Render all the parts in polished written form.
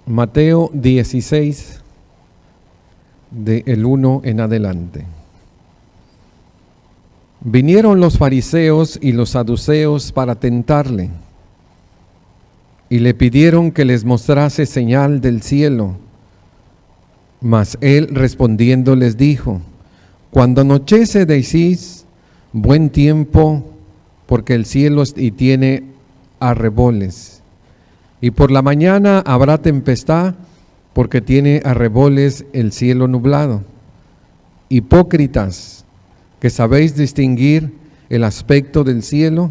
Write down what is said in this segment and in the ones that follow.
Mateo 16, del 1 en adelante. Vinieron los fariseos y los saduceos para tentarle, y le pidieron que les mostrase señal del cielo. Mas él respondiendo les dijo: cuando anochece decís, buen tiempo, porque el cielo y tiene arreboles. Y por la mañana habrá tempestad, porque tiene arreboles el cielo nublado. Hipócritas, que sabéis distinguir el aspecto del cielo,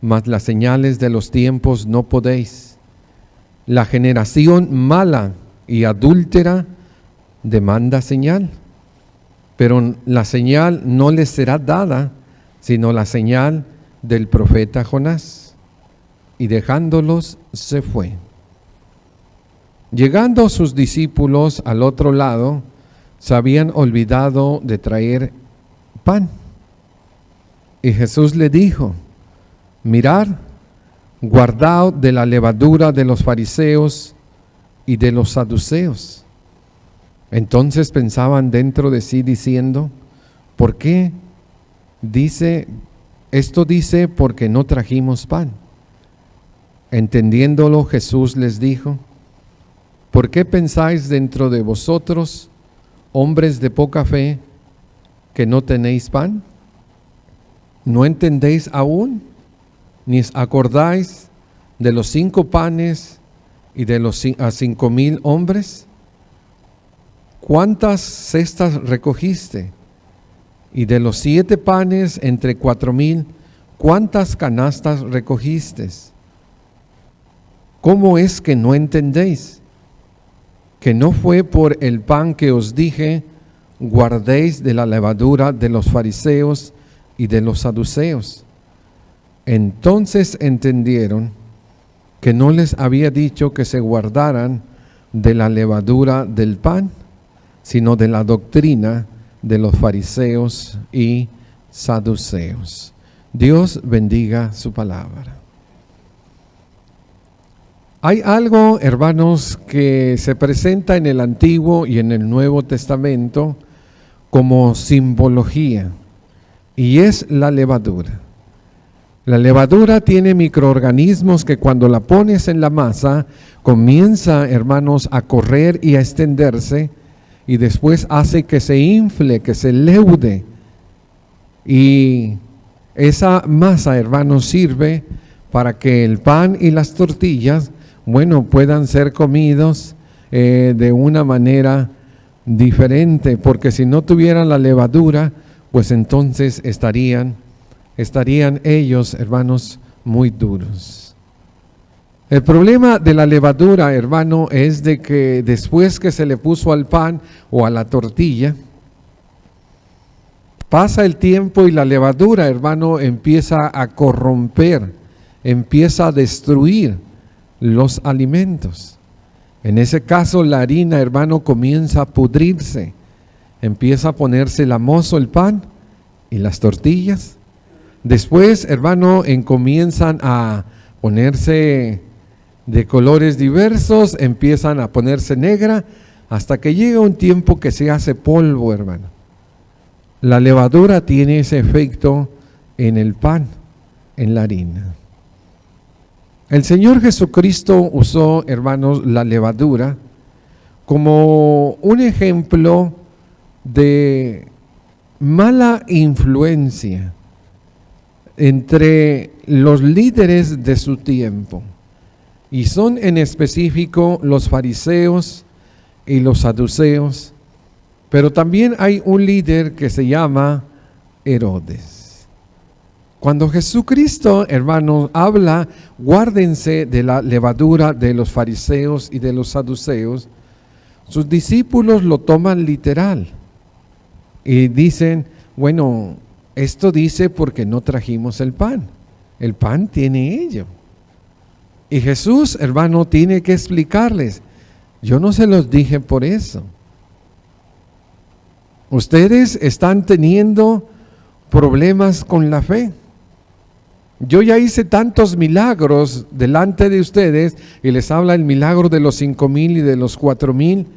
mas las señales de los tiempos no podéis. La generación mala y adúltera demanda señal, pero la señal no les será dada, sino la señal del profeta Jonás. Y dejándolos se fue. Llegando sus discípulos al otro lado, se habían olvidado de traer pan. Y Jesús le dijo: mirad, guardaos de la levadura de los fariseos y de los saduceos. Entonces pensaban dentro de sí diciendo: ¿por qué dice esto? Dice, porque no trajimos pan. Entendiéndolo, Jesús les dijo: ¿por qué pensáis dentro de vosotros, hombres de poca fe, que no tenéis pan? ¿No entendéis aún? ¿Ni os acordáis de los 5 panes y de los 5,000 hombres? ¿Cuántas cestas recogiste? Y de los 7 panes entre 4,000, ¿cuántas canastas recogiste? ¿Cómo es que no entendéis? Que no fue por el pan que os dije, guardéis de la levadura de los fariseos y de los saduceos. Entonces entendieron que no les había dicho que se guardaran de la levadura del pan, sino de la doctrina de los fariseos y saduceos. Dios bendiga su palabra. Hay algo, hermanos, que se presenta en el Antiguo y en el Nuevo Testamento como simbología, y es la levadura. La levadura tiene microorganismos que cuando la pones en la masa, comienza, hermanos, a correr y a extenderse, y después hace que se infle, que se leude. Y esa masa, hermanos, sirve para que el pan y las tortillas, puedan ser comidos de una manera diferente, porque si no tuvieran la levadura, pues entonces estarían ellos, hermanos, muy duros. El problema de la levadura, hermano, es de que después que se le puso al pan o a la tortilla, pasa el tiempo y la levadura, hermano, empieza a corromper, empieza a destruir los alimentos. En ese caso, la harina, hermano, comienza a pudrirse, empieza a ponerse lamoso el pan y las tortillas. Después, hermano, comienzan a ponerse de colores diversos, empiezan a ponerse negra, hasta que llega un tiempo que se hace polvo, hermano. La levadura tiene ese efecto en el pan, en la harina. El Señor Jesucristo usó, hermanos, la levadura como un ejemplo de mala influencia entre los líderes de su tiempo, y son en específico los fariseos y los saduceos, pero también hay un líder que se llama Herodes. Cuando Jesucristo, hermanos, habla, guárdense de la levadura de los fariseos y de los saduceos, sus discípulos lo toman literal y dicen, esto dice porque no trajimos el pan tiene ello. Y Jesús, hermano, tiene que explicarles, yo no se los dije por eso. Ustedes están teniendo problemas con la fe. Yo ya hice tantos milagros delante de ustedes, y les habla el milagro de los 5,000 y de los 4,000,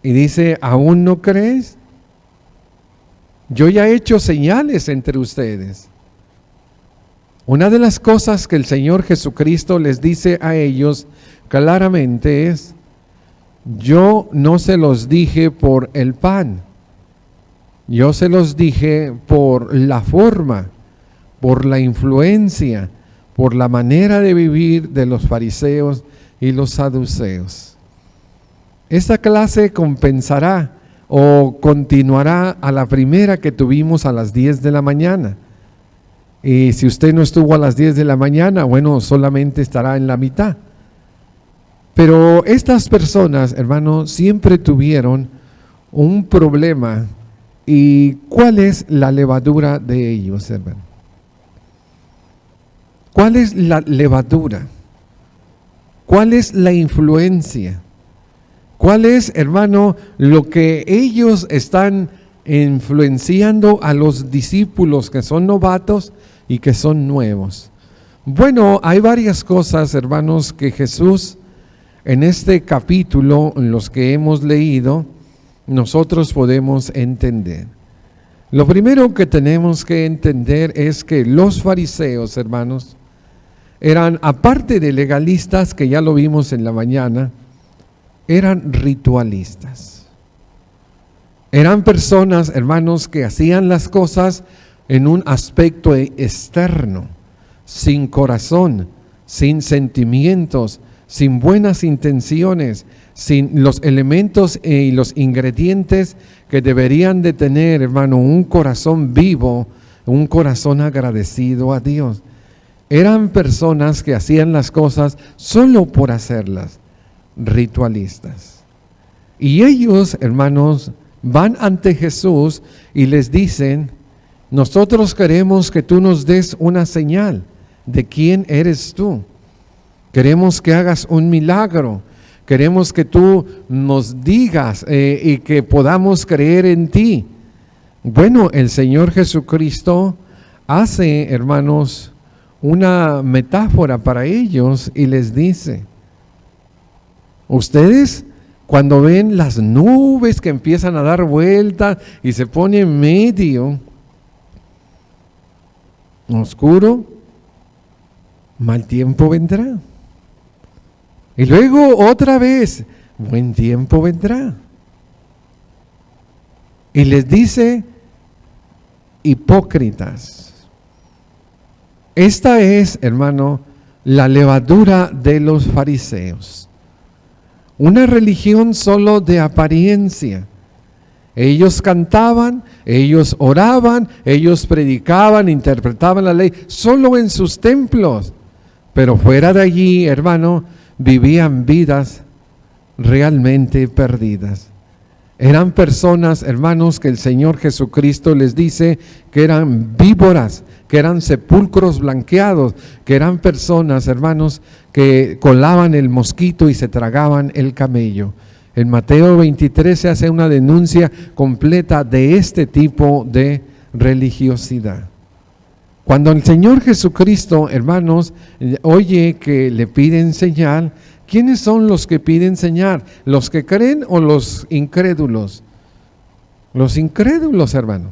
y dice, ¿aún no crees? Yo ya he hecho señales entre ustedes. Una de las cosas que el Señor Jesucristo les dice a ellos claramente es, yo no se los dije por el pan, yo se los dije por la forma, por la influencia, por la manera de vivir de los fariseos y los saduceos. Esta clase compensará o continuará a la primera que tuvimos a las 10 de la mañana. Y si usted no estuvo a las 10 de la mañana, bueno, solamente estará en la mitad. Pero estas personas, hermanos, siempre tuvieron un problema. ¿Y cuál es la levadura de ellos, hermano? ¿Cuál es la levadura? ¿Cuál es la influencia? ¿Cuál es, hermano, lo que ellos están influenciando a los discípulos que son novatos y que son nuevos? Bueno, hay varias cosas, hermanos, que Jesús en este capítulo, en los que hemos leído, nosotros podemos entender. Lo primero que tenemos que entender es que los fariseos, hermanos, eran, aparte de legalistas, que ya lo vimos en la mañana, eran ritualistas. Eran personas, hermanos, que hacían las cosas en un aspecto externo, sin corazón, sin sentimientos, sin buenas intenciones, sin los elementos y los ingredientes que deberían de tener, hermano, un corazón vivo, un corazón agradecido a Dios. Eran personas que hacían las cosas solo por hacerlas, ritualistas. Y ellos, hermanos, van ante Jesús y les dicen, nosotros queremos que tú nos des una señal de quién eres tú. Queremos que hagas un milagro. Queremos que tú nos digas y que podamos creer en ti. Bueno, el Señor Jesucristo hace, hermanos, una metáfora para ellos y les dice, ustedes cuando ven las nubes que empiezan a dar vueltas y se pone en medio oscuro, mal tiempo vendrá. Y luego otra vez, buen tiempo vendrá. Y les dice, hipócritas. Esta es, hermano, la levadura de los fariseos. Una religión solo de apariencia. Ellos cantaban, ellos oraban, ellos predicaban, interpretaban la ley, solo en sus templos. Pero fuera de allí, hermano, vivían vidas realmente perdidas. Eran personas, hermanos, que el Señor Jesucristo les dice que eran víboras, que eran sepulcros blanqueados, que eran personas, hermanos, que colaban el mosquito y se tragaban el camello. En Mateo 23 se hace una denuncia completa de este tipo de religiosidad. Cuando el Señor Jesucristo, hermanos, oye que le piden señal, ¿quiénes son los que piden señal? ¿Los que creen o los incrédulos? Los incrédulos, hermano.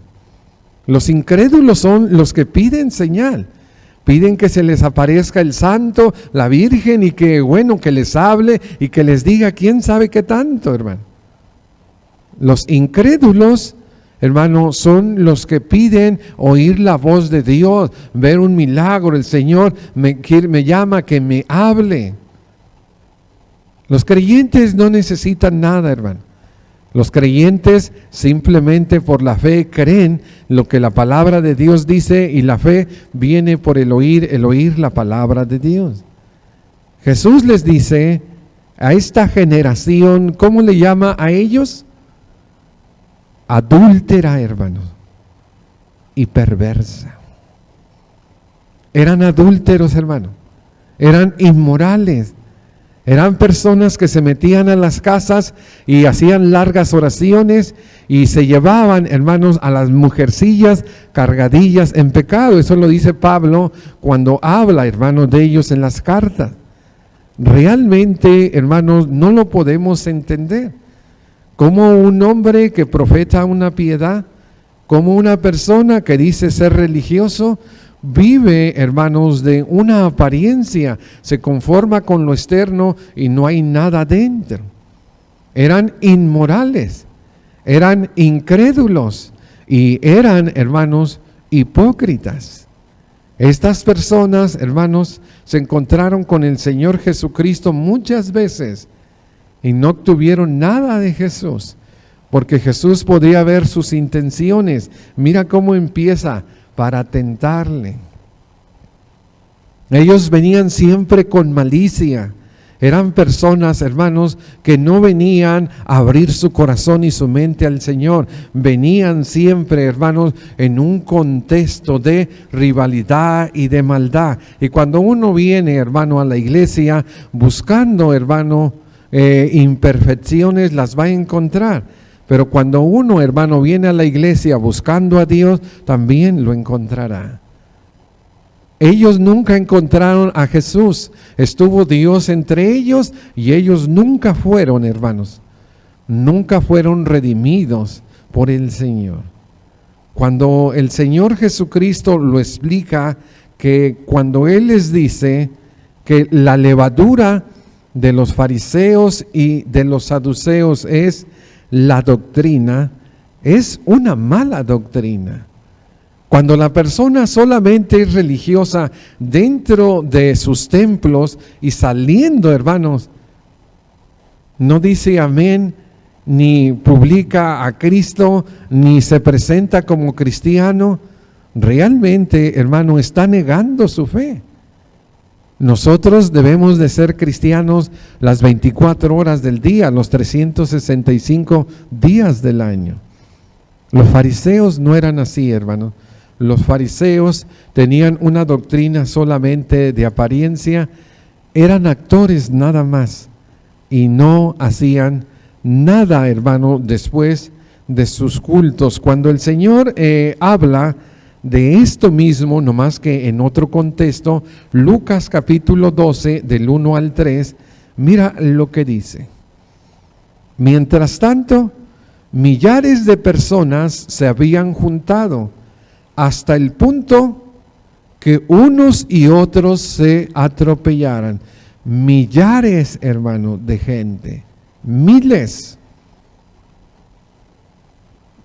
Los incrédulos son los que piden señal. Piden que se les aparezca el santo, la virgen, y que, bueno, que les hable y que les diga quién sabe qué tanto, hermano. Los incrédulos, hermano, son los que piden oír la voz de Dios, ver un milagro. El Señor me llama que me hable. Los creyentes no necesitan nada, hermano. Los creyentes simplemente por la fe creen lo que la palabra de Dios dice, y la fe viene por el oír la palabra de Dios. Jesús les dice a esta generación, ¿cómo le llama a ellos? Adúltera, hermanos, y perversa. Eran adúlteros, hermano, eran inmorales, Eran personas que se metían a las casas y hacían largas oraciones y se llevaban, hermanos, a las mujercillas cargadillas en pecado. Eso lo dice Pablo cuando habla, hermanos, de ellos en las cartas. Realmente, hermanos, no lo podemos entender. Como un hombre que profeta una piedad, como una persona que dice ser religioso, vive, hermanos, de una apariencia, se conforma con lo externo y no hay nada dentro. Eran inmorales, eran incrédulos y eran, hermanos, hipócritas. Estas personas, hermanos, se encontraron con el Señor Jesucristo muchas veces y no obtuvieron nada de Jesús, porque Jesús podía ver sus intenciones. Mira cómo empieza: para tentarle. Ellos venían siempre con malicia. Eran personas, hermanos, que no venían a abrir su corazón y su mente al Señor. Venían siempre, hermanos, en un contexto de rivalidad y de maldad. Y cuando uno viene, hermano, a la iglesia buscando, hermano, imperfecciones, las va a encontrar. Pero cuando uno, hermano, viene a la iglesia buscando a Dios, también lo encontrará. Ellos nunca encontraron a Jesús. Estuvo Dios entre ellos y ellos nunca fueron, hermanos, nunca fueron redimidos por el Señor. Cuando el Señor Jesucristo lo explica, que cuando Él les dice que la levadura de los fariseos y de los saduceos es la doctrina, es una mala doctrina. Cuando la persona solamente es religiosa dentro de sus templos y saliendo, hermanos, no dice amén, ni publica a Cristo, ni se presenta como cristiano, realmente, hermano, está negando su fe. Nosotros debemos de ser cristianos las 24 horas del día, los 365 días del año. Los fariseos no eran así, hermano. Los fariseos tenían una doctrina solamente de apariencia, eran actores nada más y no hacían nada, hermano, después de sus cultos. Cuando el Señor habla de esto mismo, no más que en otro contexto, Lucas capítulo 12, del 1 al 3, mira lo que dice. Mientras tanto, millares de personas se habían juntado hasta el punto que unos y otros se atropellaran. Millares, hermano, de gente, miles,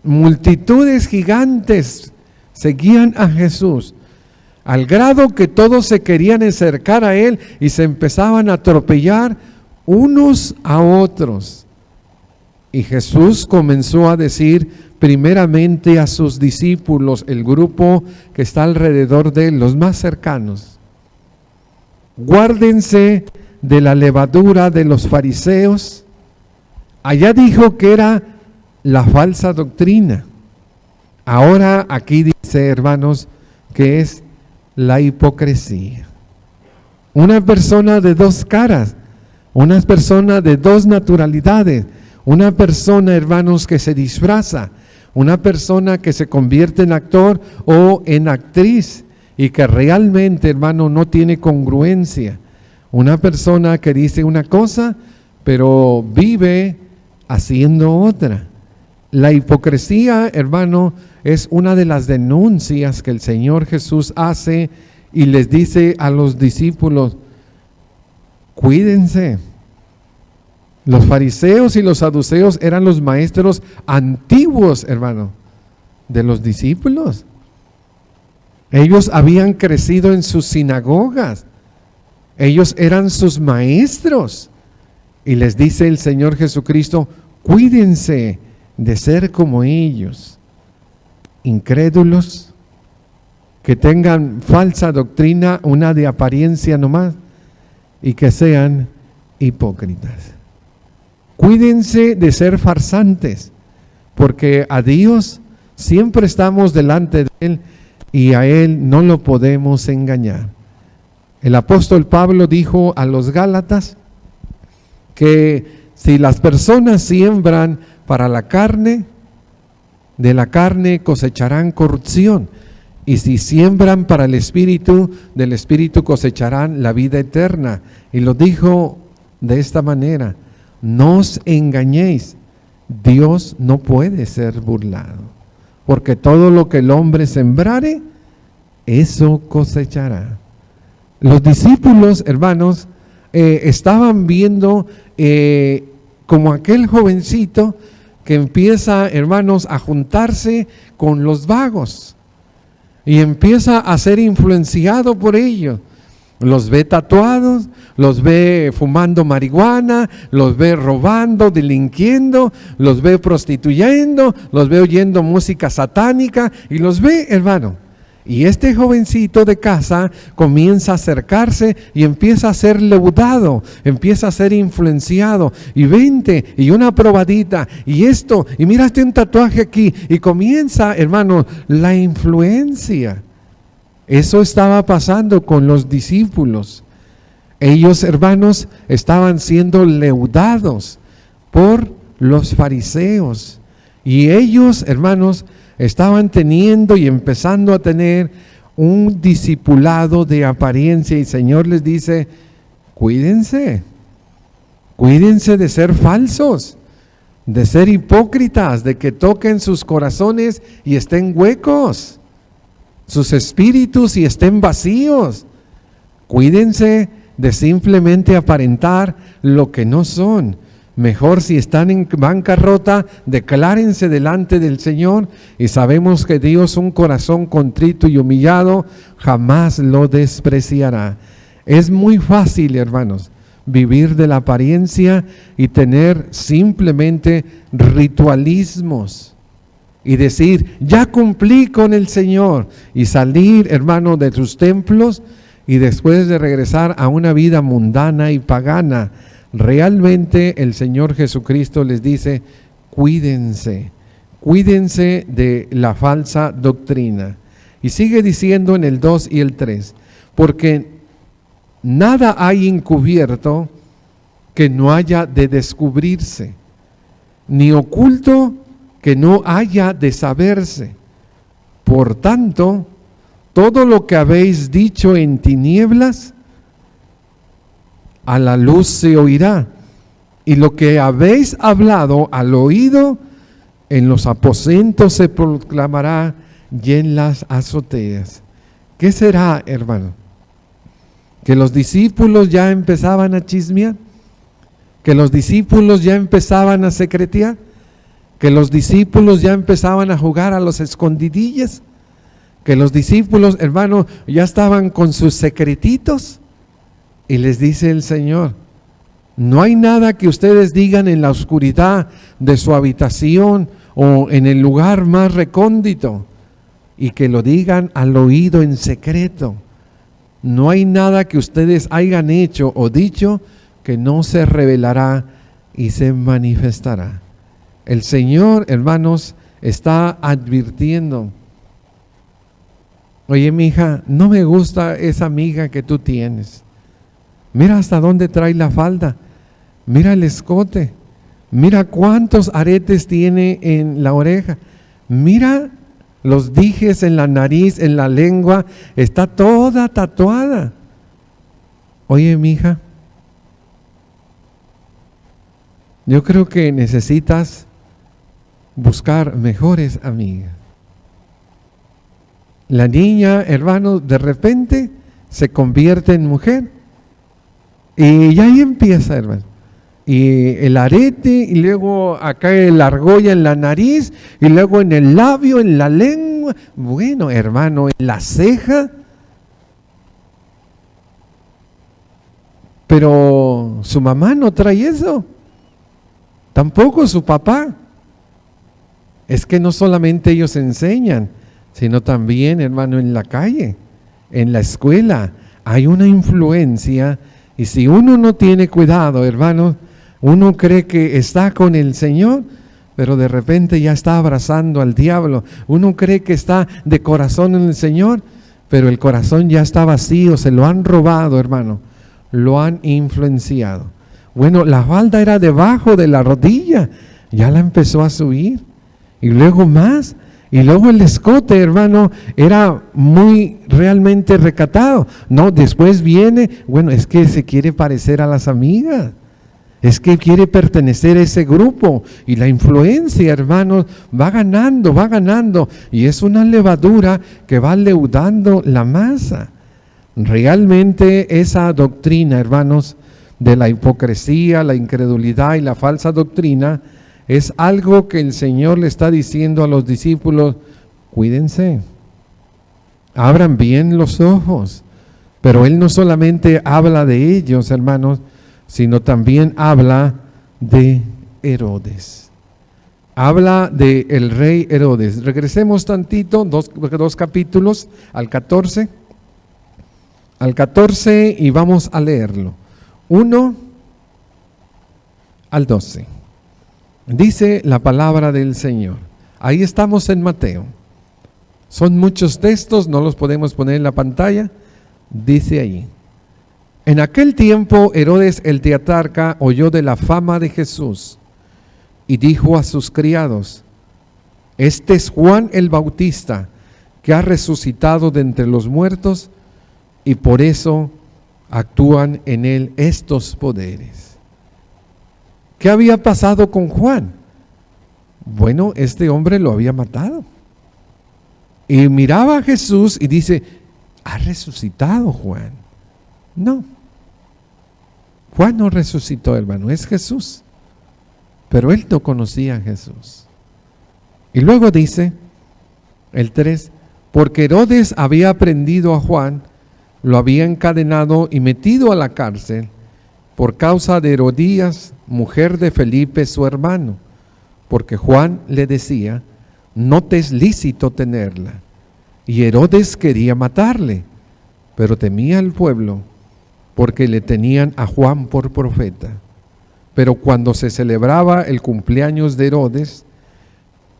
multitudes gigantes seguían a Jesús, al grado que todos se querían acercar a Él y se empezaban a atropellar unos a otros. Y Jesús comenzó a decir primeramente a sus discípulos, el grupo que está alrededor de Él, los más cercanos: guárdense de la levadura de los fariseos. Allá dijo que era la falsa doctrina. Ahora aquí dice, hermanos, que es la hipocresía. Una persona de dos caras, una persona de dos naturalidades, una persona, hermanos, que se disfraza, una persona que se convierte en actor o en actriz y que realmente, hermano, no tiene congruencia. Una persona que dice una cosa, pero vive haciendo otra. La hipocresía, hermano, es una de las denuncias que el Señor Jesús hace y les dice a los discípulos: cuídense. Los fariseos y los saduceos eran los maestros antiguos, hermano, de los discípulos. Ellos habían crecido en sus sinagogas. Ellos eran sus maestros. Y les dice el Señor Jesucristo: cuídense de ser como ellos, incrédulos, que tengan falsa doctrina, una de apariencia nomás, y que sean hipócritas. Cuídense de ser farsantes, porque a Dios siempre estamos delante de Él y a Él no lo podemos engañar. El apóstol Pablo dijo a los Gálatas que si las personas siembran para la carne, de la carne cosecharán corrupción, y si siembran para el Espíritu, del Espíritu cosecharán la vida eterna. Y lo dijo de esta manera: no os engañéis, Dios no puede ser burlado, porque todo lo que el hombre sembrare, eso cosechará. Los discípulos, hermanos, estaban viendo como aquel jovencito que empieza, hermanos, a juntarse con los vagos y empieza a ser influenciado por ellos. Los ve tatuados, los ve fumando marihuana, los ve robando, delinquiendo, los ve prostituyendo, los ve oyendo música satánica y los ve, hermano. Y este jovencito de casa comienza a acercarse y empieza a ser leudado, empieza a ser influenciado. Y vente, y una probadita, y esto, y miraste un tatuaje aquí. Y comienza, hermano, la influencia. Eso estaba pasando con los discípulos. Ellos, hermanos, estaban siendo leudados por los fariseos. Y ellos, hermanos, estaban teniendo y empezando a tener un discipulado de apariencia. Y el Señor les dice: cuídense de ser falsos, de ser hipócritas, de que toquen sus corazones y estén huecos, sus espíritus y estén vacíos. Cuídense de simplemente aparentar lo que no son. Mejor, si están en bancarrota, declárense delante del Señor, y sabemos que Dios, un corazón contrito y humillado, jamás lo despreciará. Es muy fácil, hermanos, vivir de la apariencia y tener simplemente ritualismos y decir: ya cumplí con el Señor, y salir, hermano, de sus templos y después de regresar a una vida mundana y pagana. Realmente el Señor Jesucristo les dice: cuídense de la falsa doctrina. Y sigue diciendo en el 2 y el 3, porque nada hay encubierto que no haya de descubrirse, ni oculto que no haya de saberse. Por tanto, todo lo que habéis dicho en tinieblas, a la luz se oirá, y lo que habéis hablado al oído, en los aposentos se proclamará y en las azoteas. ¿Qué será, hermano? ¿Que los discípulos ya empezaban a chismear? ¿Que los discípulos ya empezaban a secretear? ¿Que los discípulos ya empezaban a jugar a los escondidillas? ¿Que los discípulos, hermano, ya estaban con sus secretitos? Y les dice el Señor: no hay nada que ustedes digan en la oscuridad de su habitación o en el lugar más recóndito, y que lo digan al oído en secreto. No hay nada que ustedes hayan hecho o dicho que no se revelará y se manifestará. El Señor, hermanos, está advirtiendo: oye, mi hija, no me gusta esa amiga que tú tienes. Mira hasta dónde trae la falda, mira el escote, mira cuántos aretes tiene en la oreja, mira los dijes en la nariz, en la lengua, está toda tatuada. Oye, mija, yo creo que necesitas buscar mejores amigas. La niña, hermano, de repente se convierte en mujer. Y ya ahí empieza, hermano. Y el arete, y luego acá la argolla en la nariz, y luego en el labio, en la lengua. Bueno, hermano, en la ceja. Pero su mamá no trae eso. Tampoco su papá. Es que no solamente ellos enseñan, sino también, hermano, en la calle, en la escuela, hay una influencia. Y si uno no tiene cuidado, hermano, uno cree que está con el Señor, pero de repente ya está abrazando al diablo. Uno cree que está de corazón en el Señor, pero el corazón ya está vacío, se lo han robado, hermano, lo han influenciado. Bueno, la falda era debajo de la rodilla, ya la empezó a subir, y luego más, y luego el escote, hermano, era muy realmente recatado. No, después viene, bueno, es que se quiere parecer a las amigas, es que quiere pertenecer a ese grupo, y la influencia, hermanos, va ganando, y es una levadura que va leudando la masa. Realmente esa doctrina, hermanos, de la hipocresía, la incredulidad y la falsa doctrina, es algo que el Señor le está diciendo a los discípulos: cuídense, abran bien los ojos. Pero Él no solamente habla de ellos, hermanos, sino también habla de Herodes. Habla del rey Herodes. Regresemos tantito, dos capítulos, al 14. Al 14 y vamos a leerlo. 1 al 12. Dice la palabra del Señor. Ahí estamos en Mateo. Son muchos textos, no los podemos poner en la pantalla. Dice ahí: en aquel tiempo Herodes el tetrarca oyó de la fama de Jesús y dijo a sus criados: este es Juan el Bautista, que ha resucitado de entre los muertos, y por eso actúan en él estos poderes. ¿Qué había pasado con Juan? Bueno, este hombre lo había matado. Y miraba a Jesús y dice: ¿ha resucitado Juan? No. Juan no resucitó, hermano, es Jesús. Pero él no conocía a Jesús. Y luego dice, el 3, porque Herodes había prendido a Juan, lo había encadenado y metido a la cárcel por causa de Herodías, mujer de Felipe su hermano, porque Juan le decía: no te es lícito tenerla. Y Herodes quería matarle, pero temía al pueblo, porque le tenían a Juan por profeta. Pero cuando se celebraba el cumpleaños de Herodes,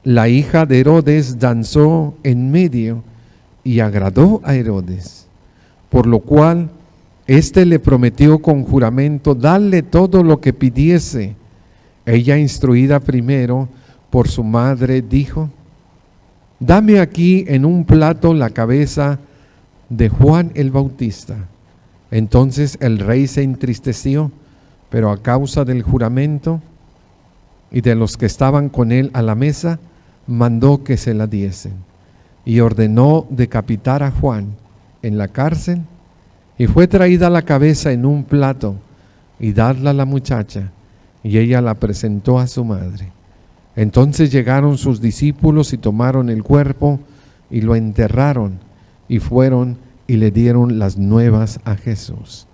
la hija de Herodes danzó en medio y agradó a Herodes, por lo cual éste le prometió con juramento darle todo lo que pidiese. Ella, instruida primero por su madre, dijo: dame aquí en un plato la cabeza de Juan el Bautista. Entonces el rey se entristeció, pero a causa del juramento y de los que estaban con él a la mesa, mandó que se la diesen, y ordenó decapitar a Juan en la cárcel, y fue traída la cabeza en un plato y darla a la muchacha, y ella la presentó a su madre. Entonces llegaron sus discípulos y tomaron el cuerpo y lo enterraron, y fueron y le dieron las nuevas a Jesús.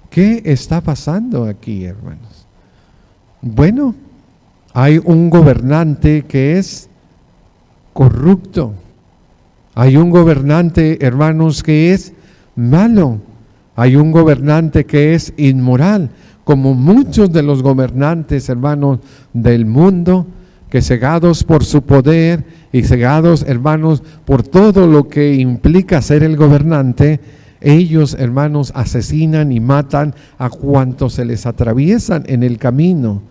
¿Qué está pasando aquí, hermanos? Bueno, hay un gobernante que es corrupto. Hay un gobernante, hermanos, que es malo. Hay un gobernante que es inmoral, como muchos de los gobernantes, hermanos, del mundo, que cegados por su poder y cegados, hermanos, por todo lo que implica ser el gobernante, ellos, hermanos, asesinan y matan a cuantos se les atraviesan en el camino.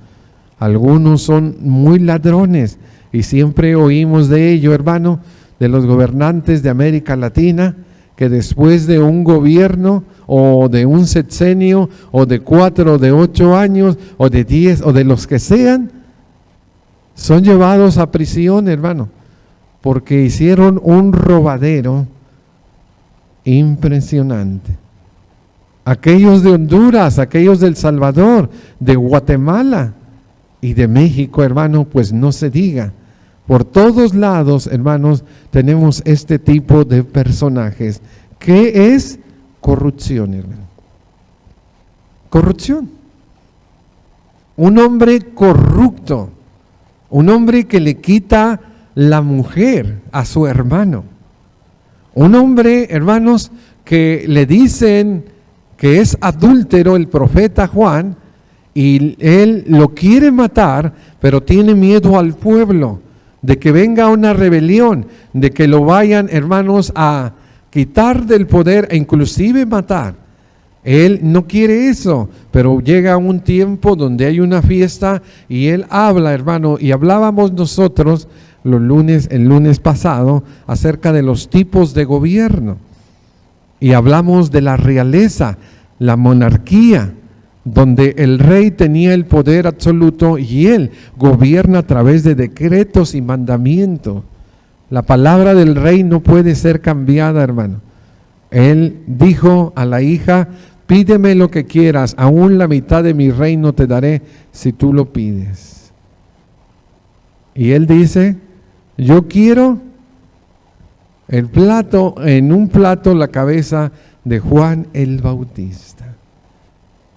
Algunos son muy ladrones y siempre oímos de ello, hermano, de los gobernantes de América Latina, que después de un gobierno o de un sexenio o de 4 o de 8 años o de 10 o de los que sean, son llevados a prisión, hermano, porque hicieron un robadero impresionante. Aquellos de Honduras, aquellos de El Salvador, de Guatemala y de México, hermano, pues no se diga. Por todos lados, hermanos, tenemos este tipo de personajes. ¿Qué es corrupción, hermano? Corrupción. Un hombre corrupto, un hombre que le quita la mujer a su hermano. Un hombre, hermanos, que le dicen que es adúltero el profeta Juan y él lo quiere matar, pero tiene miedo al pueblo, de que venga una rebelión, de que lo vayan, hermanos, a quitar del poder e inclusive matar. Él no quiere eso, pero llega un tiempo donde hay una fiesta y él habla, hermano, y hablábamos nosotros el lunes pasado, acerca de los tipos de gobierno. Y hablamos de la realeza, la monarquía, donde el rey tenía el poder absoluto y él gobierna a través de decretos y mandamientos. La palabra del rey no puede ser cambiada, hermano. Él dijo a la hija: pídeme lo que quieras, aún la mitad de mi reino te daré si tú lo pides. Y él dice: yo quiero en un plato la cabeza de Juan el Bautista.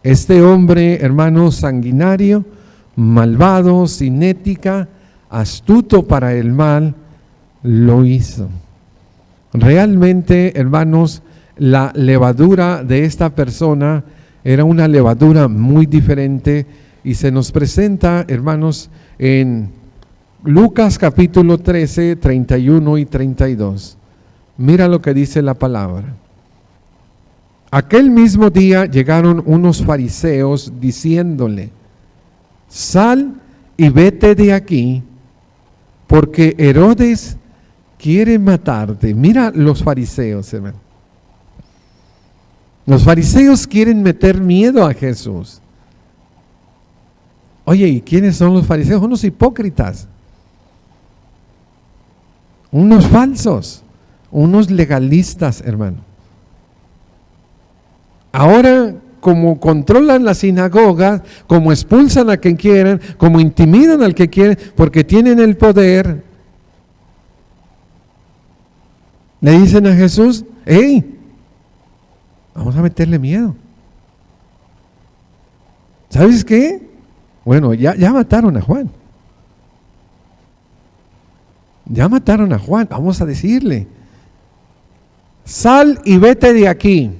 Este hombre, hermano, sanguinario, malvado, sin ética, astuto para el mal, lo hizo. Realmente, hermanos, la levadura de esta persona era una levadura muy diferente y se nos presenta, hermanos, en Lucas capítulo 13, 31 y 32. Mira lo que dice la palabra. Aquel mismo día llegaron unos fariseos diciéndole: sal y vete de aquí, porque Herodes quiere matarte. Mira los fariseos, hermano. Los fariseos quieren meter miedo a Jesús. Oye, ¿y quiénes son los fariseos? Unos hipócritas, unos falsos, unos legalistas, hermano. Ahora, como controlan las sinagogas, como expulsan a quien quieren, como intimidan al que quieren, porque tienen el poder, le dicen a Jesús: ¡hey! Vamos a meterle miedo. ¿Sabes qué? Bueno, ya mataron a Juan. Ya mataron a Juan. Vamos a decirle: sal y vete de aquí,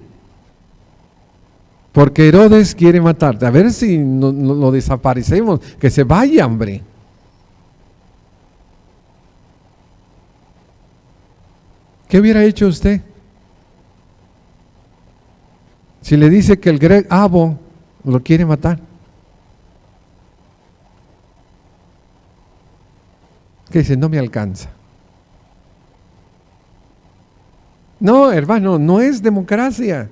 porque Herodes quiere matarte. A ver si no lo desaparecemos, que se vaya, hombre. ¿Qué hubiera hecho usted si le dice que el Greg Abo lo quiere matar? ¿Qué dice? No me alcanza. No, hermano, no es democracia.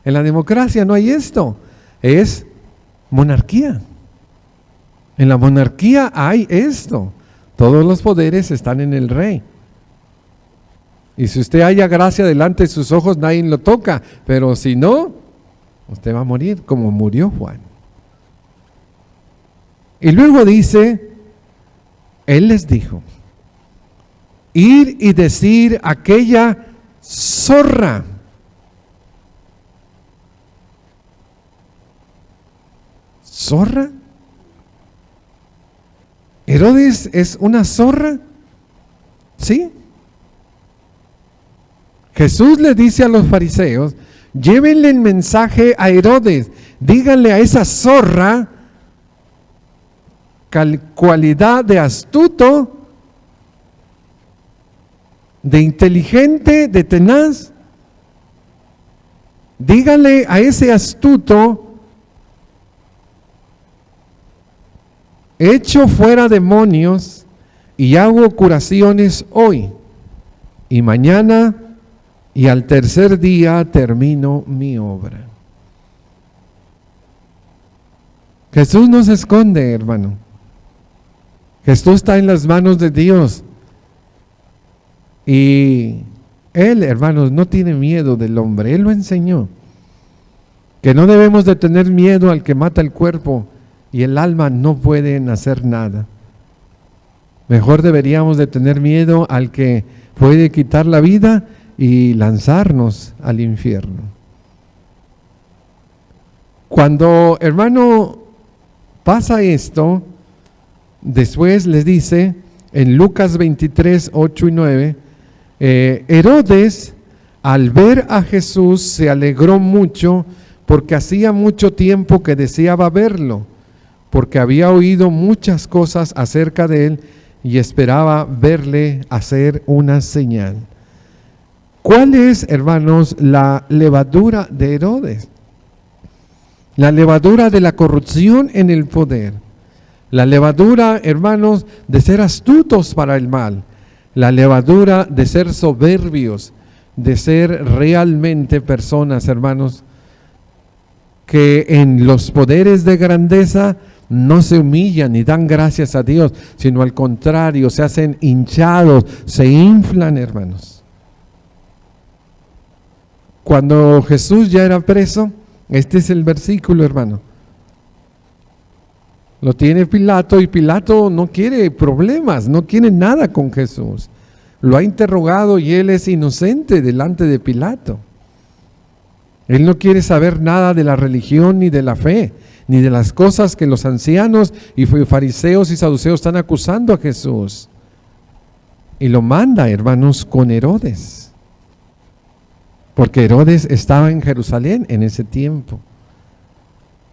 En la democracia no hay esto. Es monarquía. En la monarquía hay esto. Todos los poderes están en el rey. Y si usted haya gracia delante de sus ojos, nadie lo toca. Pero si no, usted va a morir como murió Juan. Y luego dice: él les dijo: ir y decir a aquella zorra. ¿Zorra? ¿Herodes es una zorra? ¿Sí? Jesús le dice a los fariseos: llévenle el mensaje a Herodes, díganle a esa zorra, cualidad de astuto, de inteligente, de tenaz. Díganle a ese astuto: echo fuera demonios y hago curaciones hoy, y mañana y al tercer día termino mi obra. Jesús no se esconde, hermano. Jesús está en las manos de Dios. Y Él, hermanos, no tiene miedo del hombre. Él lo enseñó. Que no debemos de tener miedo al que mata el cuerpo y el alma no pueden hacer nada. Mejor deberíamos de tener miedo al que puede quitar la vida y lanzarnos al infierno. Cuando, hermano, pasa esto, después les dice en Lucas 23, 8 y 9, Herodes, al ver a Jesús, se alegró mucho, porque hacía mucho tiempo que deseaba verlo, porque había oído muchas cosas acerca de él y esperaba verle hacer una señal. ¿Cuál es, hermanos, la levadura de Herodes? La levadura de la corrupción en el poder. La levadura, hermanos, de ser astutos para el mal. La levadura de ser soberbios, de ser realmente personas, hermanos, que en los poderes de grandeza no se humillan ni dan gracias a Dios, sino al contrario, se hacen hinchados, se inflan, hermanos. Cuando Jesús ya era preso, este es el versículo, hermano. Lo tiene Pilato y Pilato no quiere problemas, no quiere nada con Jesús. Lo ha interrogado y él es inocente delante de Pilato. Él no quiere saber nada de la religión ni de la fe, ni de las cosas que los ancianos y fariseos y saduceos están acusando a Jesús. Y lo manda, hermanos, con Herodes. Porque Herodes estaba en Jerusalén en ese tiempo.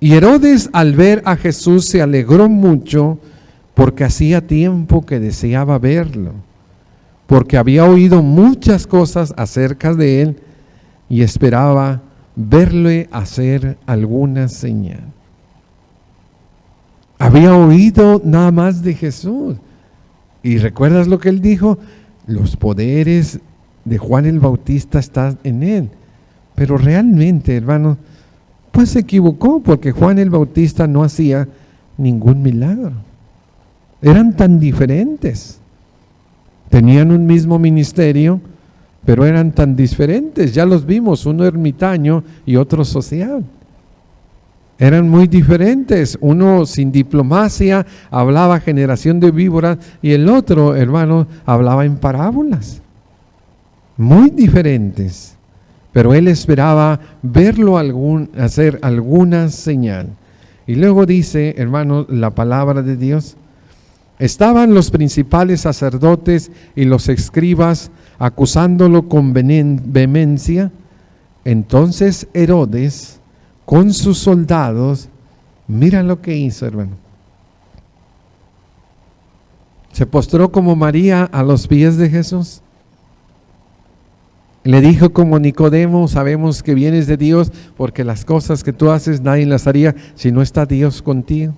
Y Herodes, al ver a Jesús, se alegró mucho porque hacía tiempo que deseaba verlo. Porque había oído muchas cosas acerca de él y esperaba verle hacer alguna señal. Había oído nada más de Jesús. ¿Y recuerdas lo que él dijo? Los poderes de Juan el Bautista están en él. Pero realmente, hermano, pues se equivocó porque Juan el Bautista no hacía ningún milagro. Eran tan diferentes. Tenían un mismo ministerio, pero eran tan diferentes. Ya los vimos, uno ermitaño y otro social. Eran muy diferentes. Uno sin diplomacia hablaba generación de víboras y el otro, hermano, hablaba en parábolas. Muy diferentes. Pero él esperaba verlo hacer alguna señal. Y luego dice, hermano, la palabra de Dios. Estaban los principales sacerdotes y los escribas acusándolo con vehemencia. Entonces Herodes, con sus soldados, mira lo que hizo, hermano. Se postró como María a los pies de Jesús. Le dijo como Nicodemo, sabemos que vienes de Dios, porque las cosas que tú haces nadie las haría si no está Dios contigo.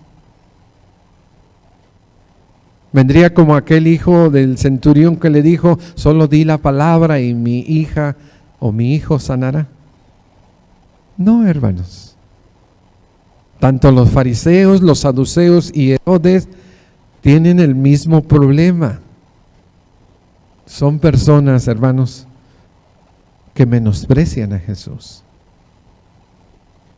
Vendría como aquel hijo del centurión que le dijo, solo di la palabra y mi hija o mi hijo sanará. No, hermanos. Tanto los fariseos, los saduceos y Herodes tienen el mismo problema. Son personas, hermanos, que menosprecian a Jesús.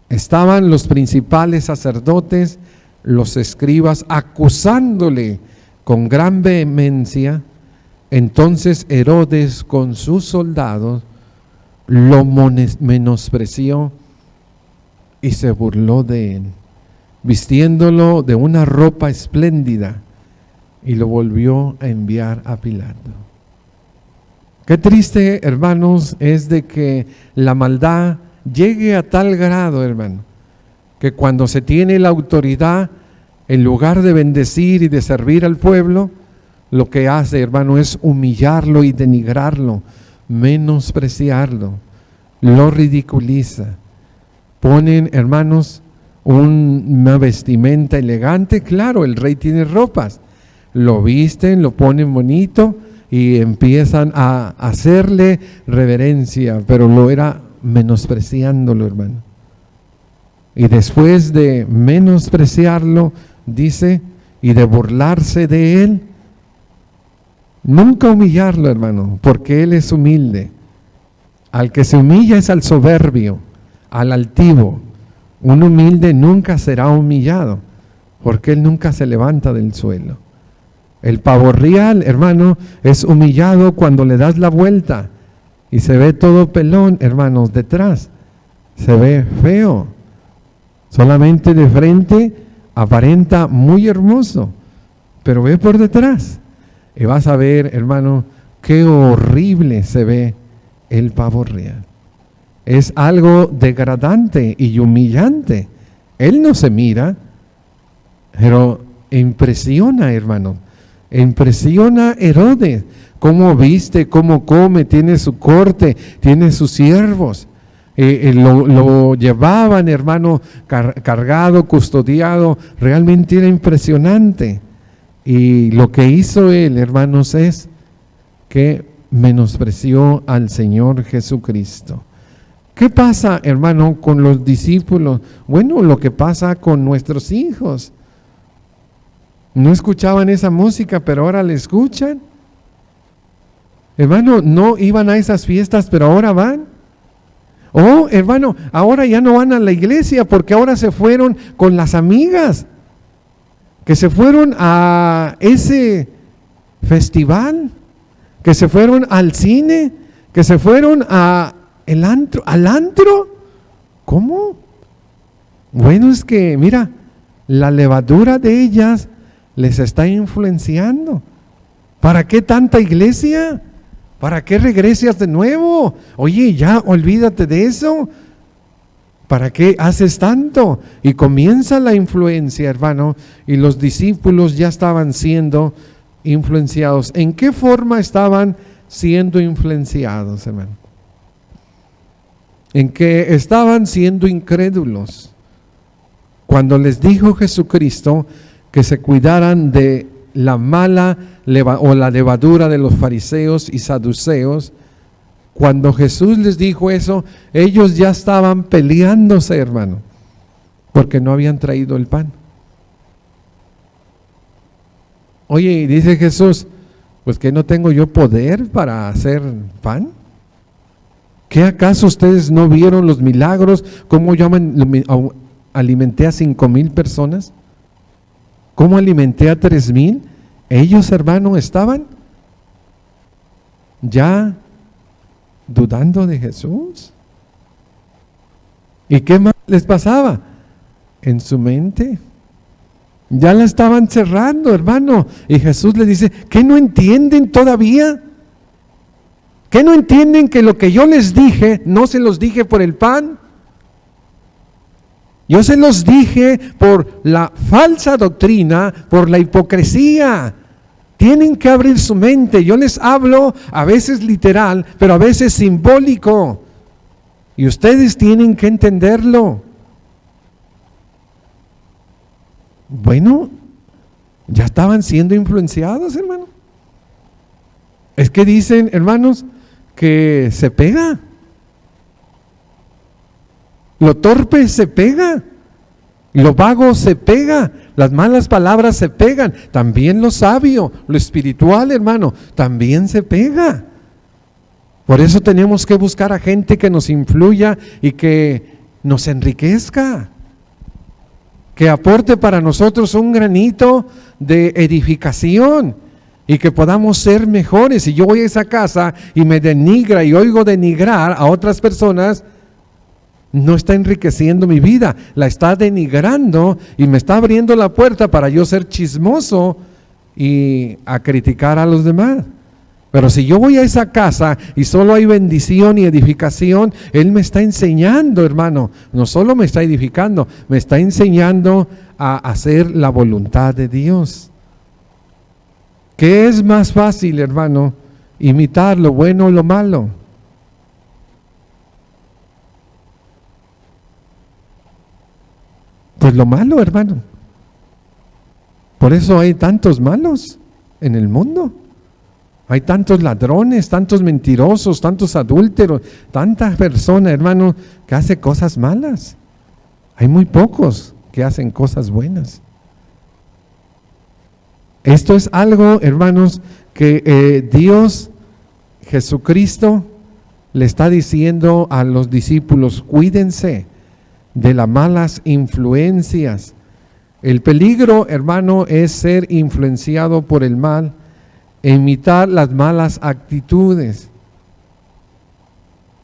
Estaban los principales sacerdotes, los escribas, acusándole con gran vehemencia. Entonces Herodes con sus soldados lo menospreció y se burló de él, vistiéndolo de una ropa espléndida, y lo volvió a enviar a Pilato. Qué triste, hermanos, es de que la maldad llegue a tal grado, hermano, que cuando se tiene la autoridad, en lugar de bendecir y de servir al pueblo, lo que hace, hermano, es humillarlo y denigrarlo, menospreciarlo, lo ridiculiza. Ponen, hermanos, una vestimenta elegante. Claro, el rey tiene ropas, lo visten, lo ponen bonito y empiezan a hacerle reverencia, pero lo era menospreciándolo, hermano. Y después de menospreciarlo, dice, y de burlarse de él, nunca humillarlo, hermano, porque él es humilde. Al que se humilla es al soberbio, al altivo. Un humilde nunca será humillado, porque él nunca se levanta del suelo. El pavo real, hermano, es humillado cuando le das la vuelta y se ve todo pelón, hermanos, detrás. Se ve feo. Solamente de frente aparenta muy hermoso, pero ve por detrás. Y vas a ver, hermano, qué horrible se ve el pavo real. Es algo degradante y humillante. Él no se mira, pero impresiona, hermano. Impresiona Herodes, cómo viste, cómo come, tiene su corte, tiene sus siervos. lo llevaban, hermano, cargado, custodiado. Realmente era impresionante. Y lo que hizo él, hermanos, es que menospreció al Señor Jesucristo. ¿Qué pasa, hermano, con los discípulos? Bueno, lo que pasa con nuestros hijos. No escuchaban esa música, pero ahora la escuchan. Hermano, no iban a esas fiestas, pero ahora van. Oh, hermano, ahora ya no van a la iglesia porque ahora se fueron con las amigas, que se fueron a ese festival, que se fueron al cine, que se fueron al antro. ¿Cómo? Bueno, es que, mira, la levadura de ellas les está influenciando. ¿Para qué tanta iglesia? ¿Para qué regresas de nuevo? Oye, ya olvídate de eso. ¿Para qué haces tanto? Y comienza la influencia, hermano, y los discípulos ya estaban siendo influenciados. ¿En qué forma estaban siendo influenciados, hermano? En que estaban siendo incrédulos. Cuando les dijo Jesucristo que se cuidaran de la mala o la levadura de los fariseos y saduceos, cuando Jesús les dijo eso, ellos ya estaban peleándose, hermano, porque no habían traído el pan. Oye, y dice Jesús, pues que no tengo yo poder para hacer pan. ¿Qué acaso ustedes no vieron los milagros? ¿Cómo yo alimenté a 5,000 personas? ¿Cómo alimenté a 3,000? Ellos, hermano, estaban ya dudando de Jesús. ¿Y qué más les pasaba? En su mente ya la estaban cerrando, hermano. Y Jesús les dice, ¿qué no entienden todavía? ¿Qué no entienden que lo que yo les dije, no se los dije por el pan? Yo se los dije por la falsa doctrina, por la hipocresía. Tienen que abrir su mente. Yo les hablo a veces literal, pero a veces simbólico. Y ustedes tienen que entenderlo. Bueno, ya estaban siendo influenciados, hermano. Es que dicen, hermanos, que se pega. Lo torpe se pega, lo vago se pega, las malas palabras se pegan, también lo sabio, lo espiritual, hermano, también se pega. Por eso tenemos que buscar a gente que nos influya y que nos enriquezca, que aporte para nosotros un granito de edificación y que podamos ser mejores. Si yo voy a esa casa y me denigra y oigo denigrar a otras personas, no está enriqueciendo mi vida, la está denigrando y me está abriendo la puerta para yo ser chismoso y a criticar a los demás. Pero si yo voy a esa casa y solo hay bendición y edificación, Él me está enseñando, hermano, no solo me está edificando, me está enseñando a hacer la voluntad de Dios. ¿Qué es más fácil, hermano? Imitar lo bueno o lo malo. Pues lo malo, hermano. Por eso hay tantos malos en el mundo. Hay tantos ladrones, tantos mentirosos, tantos adúlteros, tantas personas, hermano, que hacen cosas malas. Hay muy pocos que hacen cosas buenas. Esto es algo, hermanos, que Dios, Jesucristo, le está diciendo a los discípulos: cuídense de las malas influencias. El peligro, hermano, es ser influenciado por el mal e imitar las malas actitudes.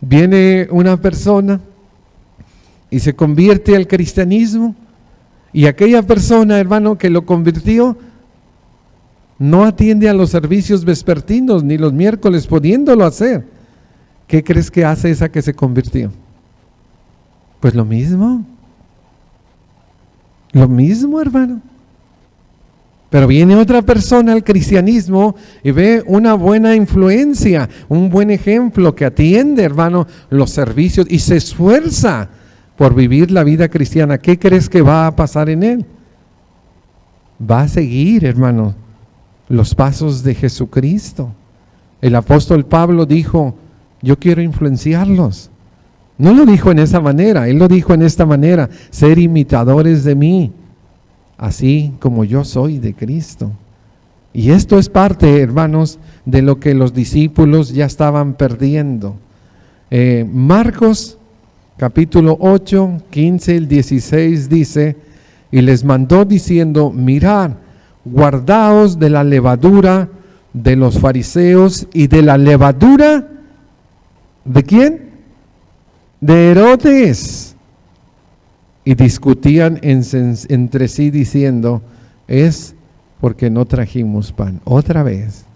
Viene una persona y se convierte al cristianismo, y aquella persona, hermano, que lo convirtió, no atiende a los servicios vespertinos ni los miércoles, pudiéndolo hacer. ¿Qué crees que hace esa que se convirtió? Pues lo mismo, hermano. Pero viene otra persona al cristianismo y ve una buena influencia, un buen ejemplo que atiende, hermano, los servicios y se esfuerza por vivir la vida cristiana. ¿Qué crees que va a pasar en él? Va a seguir, hermano, los pasos de Jesucristo. El apóstol Pablo dijo, yo quiero influenciarlos. No lo dijo en esa manera, él lo dijo en esta manera, ser imitadores de mí, así como yo soy de Cristo. Y esto es parte, hermanos, de lo que los discípulos ya estaban perdiendo. Marcos capítulo 8, 15 y 16 dice, y les mandó diciendo, mirad, guardaos de la levadura de los fariseos y de la levadura, ¿de quién? De Herodes. Y discutían entre sí diciendo, es porque no trajimos pan. Otra vez,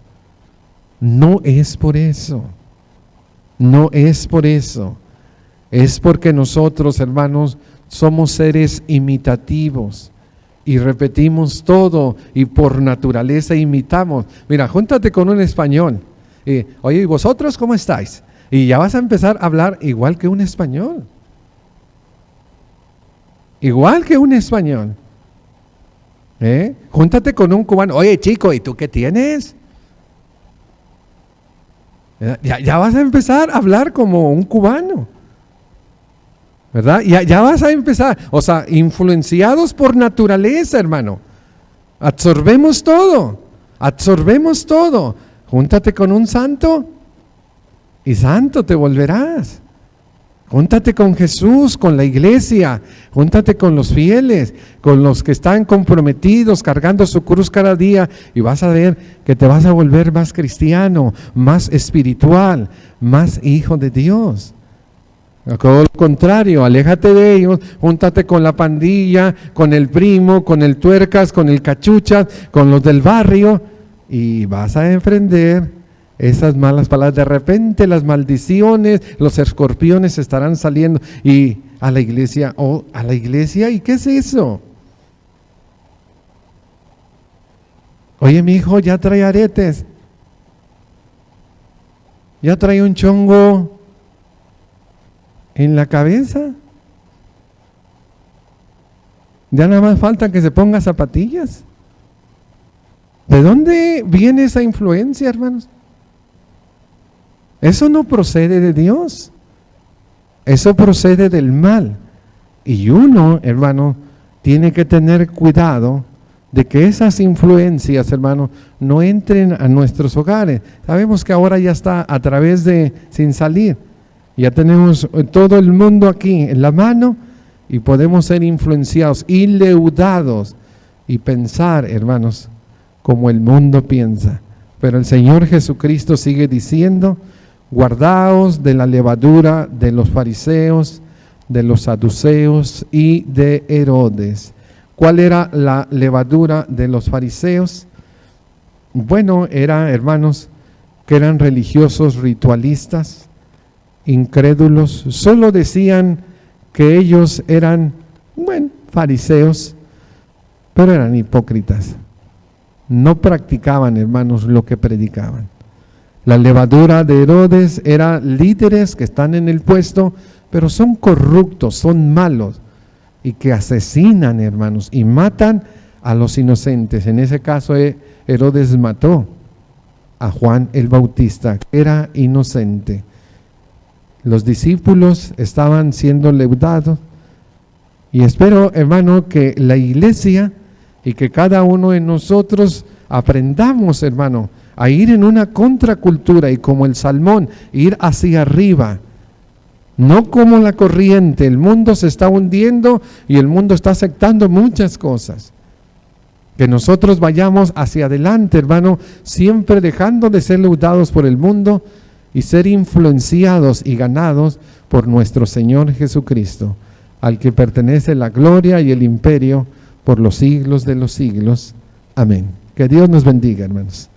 no es por eso, no es por eso, es porque nosotros, hermanos, somos seres imitativos y repetimos todo y por naturaleza imitamos. Mira, júntate con un español, oye, ¿y vosotros cómo estáis? Y ya vas a empezar a hablar igual que un español. Igual que un español. Júntate con un cubano. Oye, chico, ¿y tú qué tienes? Ya vas a empezar a hablar como un cubano, ¿verdad? Ya vas a empezar, o sea, influenciados por naturaleza, hermano. Absorbemos todo. Júntate con un santo y santo te volverás. Júntate con Jesús, con la iglesia, júntate con los fieles, con los que están comprometidos, cargando su cruz cada día, y vas a ver que te vas a volver más cristiano, más espiritual, más hijo de Dios. Todo lo contrario, aléjate de ellos, júntate con la pandilla, con el primo, con el tuercas, con el cachuchas, con los del barrio, y vas a emprender esas malas palabras. De repente las maldiciones, los escorpiones estarán saliendo y a la iglesia, ¿y qué es eso? Oye, mi hijo ya trae aretes, ya trae un chongo en la cabeza, ya nada más falta que se ponga zapatillas. ¿De dónde viene esa influencia, hermanos? Eso no procede de Dios, eso procede del mal. Y uno, hermano, tiene que tener cuidado de que esas influencias, hermano, no entren a nuestros hogares. Sabemos que ahora ya está a través de Sin Salir. Ya tenemos todo el mundo aquí en la mano y podemos ser influenciados y leudados y pensar, hermanos, como el mundo piensa. Pero el Señor Jesucristo sigue diciendo, guardaos de la levadura de los fariseos, de los saduceos y de Herodes. ¿Cuál era la levadura de los fariseos? Bueno, era, hermanos, que eran religiosos ritualistas, incrédulos, solo decían que ellos eran, fariseos, pero eran hipócritas. No practicaban, hermanos, lo que predicaban. La levadura de Herodes era líderes que están en el puesto, pero son corruptos, son malos y que asesinan, hermanos, y matan a los inocentes. En ese caso, Herodes mató a Juan el Bautista, que era inocente. Los discípulos estaban siendo leudados y espero, hermano, que la iglesia y que cada uno de nosotros aprendamos, hermano, a ir en una contracultura y como el salmón, ir hacia arriba, no como la corriente. El mundo se está hundiendo y el mundo está aceptando muchas cosas. Que nosotros vayamos hacia adelante, hermano, siempre dejando de ser leudados por el mundo y ser influenciados y ganados por nuestro Señor Jesucristo, al que pertenece la gloria y el imperio por los siglos de los siglos. Amén. Que Dios nos bendiga, hermanos.